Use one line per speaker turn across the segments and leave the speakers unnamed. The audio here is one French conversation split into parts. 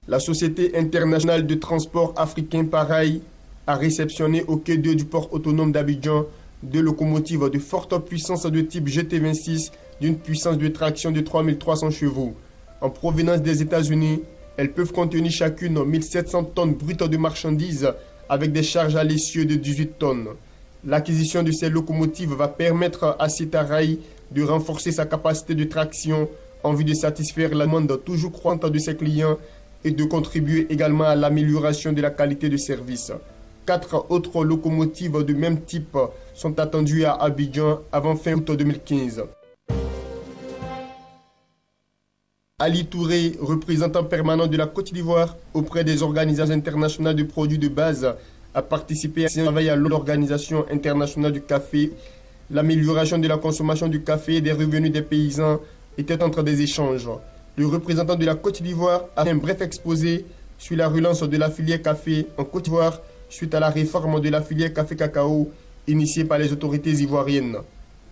La Société internationale de transport africain Paraï a réceptionné au quai 2 du port autonome d'Abidjan 2 locomotives de forte puissance de type GT26 d'une puissance de traction de 3300 chevaux. En provenance des États-Unis, elles peuvent contenir chacune 1700 tonnes brutes de marchandises avec des charges à l'essieu de 18 tonnes. L'acquisition de ces locomotives va permettre à Cetaraï de renforcer sa capacité de traction en vue de satisfaire la demande toujours croissante de ses clients et de contribuer également à l'amélioration de la qualité de service. 4 autres locomotives de même type sont attendues à Abidjan avant fin août 2015. Ali Touré, représentant permanent de la Côte d'Ivoire auprès des organisations internationales de produits de base, a participé à un travail à l'Organisation internationale du café. L'amélioration de la consommation du café et des revenus des paysans était entre des échanges. Le représentant de la Côte d'Ivoire a fait un bref exposé sur la relance de la filière café en Côte d'Ivoire suite à la réforme de la filière café-cacao initiée par les autorités ivoiriennes.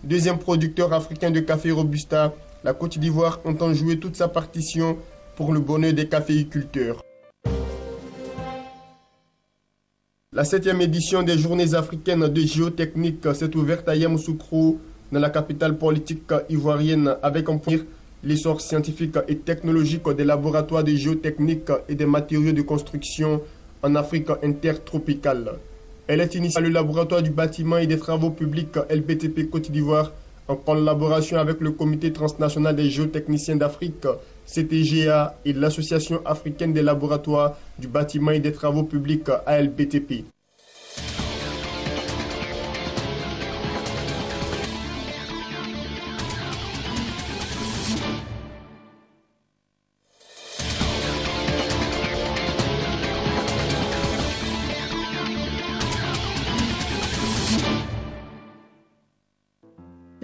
Deuxième producteur africain de café Robusta, la Côte d'Ivoire entend jouer toute sa partition pour le bonheur des caféiculteurs. La 7e édition des Journées africaines de géotechnique s'est ouverte à Yamoussoukro, dans la capitale politique ivoirienne, avec en point l'essor scientifique et technologique des laboratoires de géotechnique et des matériaux de construction en Afrique intertropicale. Elle est initiée par le laboratoire du bâtiment et des travaux publics LBTP Côte d'Ivoire en collaboration avec le Comité transnational des géotechniciens d'Afrique, CTGA, et l'Association africaine des laboratoires du bâtiment et des travaux publics ALBTP.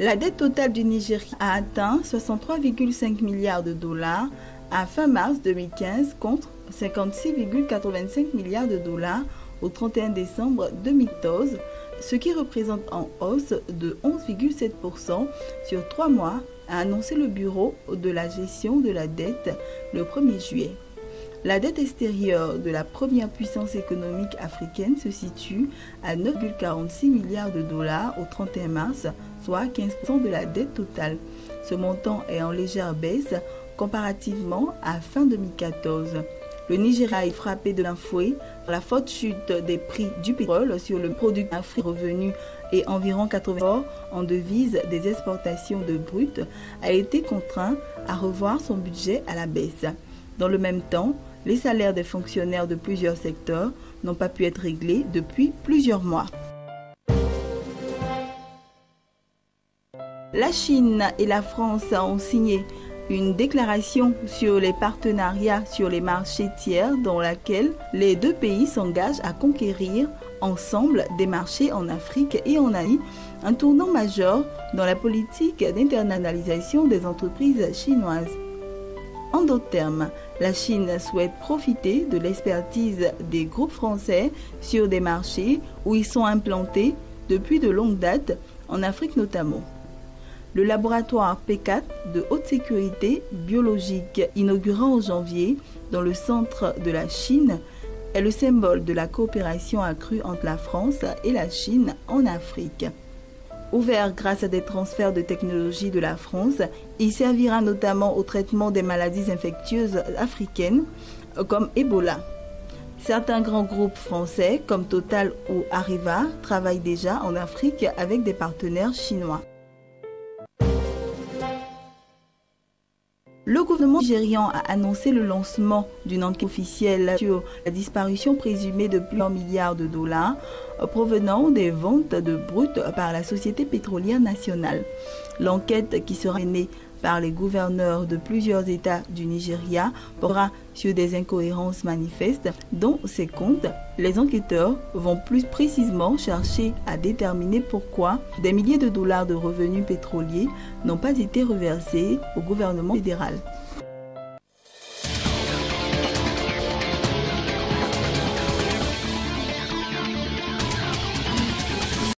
La dette totale du Nigeria a atteint 63,5 milliards de dollars à fin mars 2015 contre 56,85 milliards de dollars au 31 décembre 2014, ce qui représente en hausse de 11,7% sur 3 mois, a annoncé le Bureau de la gestion de la dette le 1er juillet. La dette extérieure de la première puissance économique africaine se situe à 9,46 milliards de dollars au 31 mars, soit 15% de la dette totale. Ce montant est en légère baisse comparativement à fin 2014. Le Nigeria est frappé de plein fouet par la forte chute des prix du pétrole sur le produit africain revenu et environ 80% en devises des exportations de brut, a été contraint à revoir son budget à la baisse. Dans le même temps, les salaires des fonctionnaires de plusieurs secteurs n'ont pas pu être réglés depuis plusieurs mois. La Chine et la France ont signé une déclaration sur les partenariats sur les marchés tiers dans laquelle les deux pays s'engagent à conquérir ensemble des marchés en Afrique et en Asie, un tournant majeur dans la politique d'internationalisation des entreprises chinoises. En d'autres termes, la Chine souhaite profiter de l'expertise des groupes français sur des marchés où ils sont implantés depuis de longues dates, en Afrique notamment. Le laboratoire P4 de haute sécurité biologique inaugurant en janvier dans le centre de la Chine est le symbole de la coopération accrue entre la France et la Chine en Afrique. Ouvert grâce à des transferts de technologie de la France, il servira notamment au traitement des maladies infectieuses africaines comme Ebola. Certains grands groupes français comme Total ou Arriva travaillent déjà en Afrique avec des partenaires chinois. Le gouvernement nigérian a annoncé le lancement d'une enquête officielle sur la disparition présumée de plusieurs milliards de dollars provenant des ventes de brut par la Société pétrolière nationale. L'enquête, qui sera menée par les gouverneurs de plusieurs États du Nigeria, portera sur des incohérences manifestes dans ces comptes. Les enquêteurs vont plus précisément chercher à déterminer pourquoi des milliers de dollars de revenus pétroliers n'ont pas été reversés au gouvernement fédéral.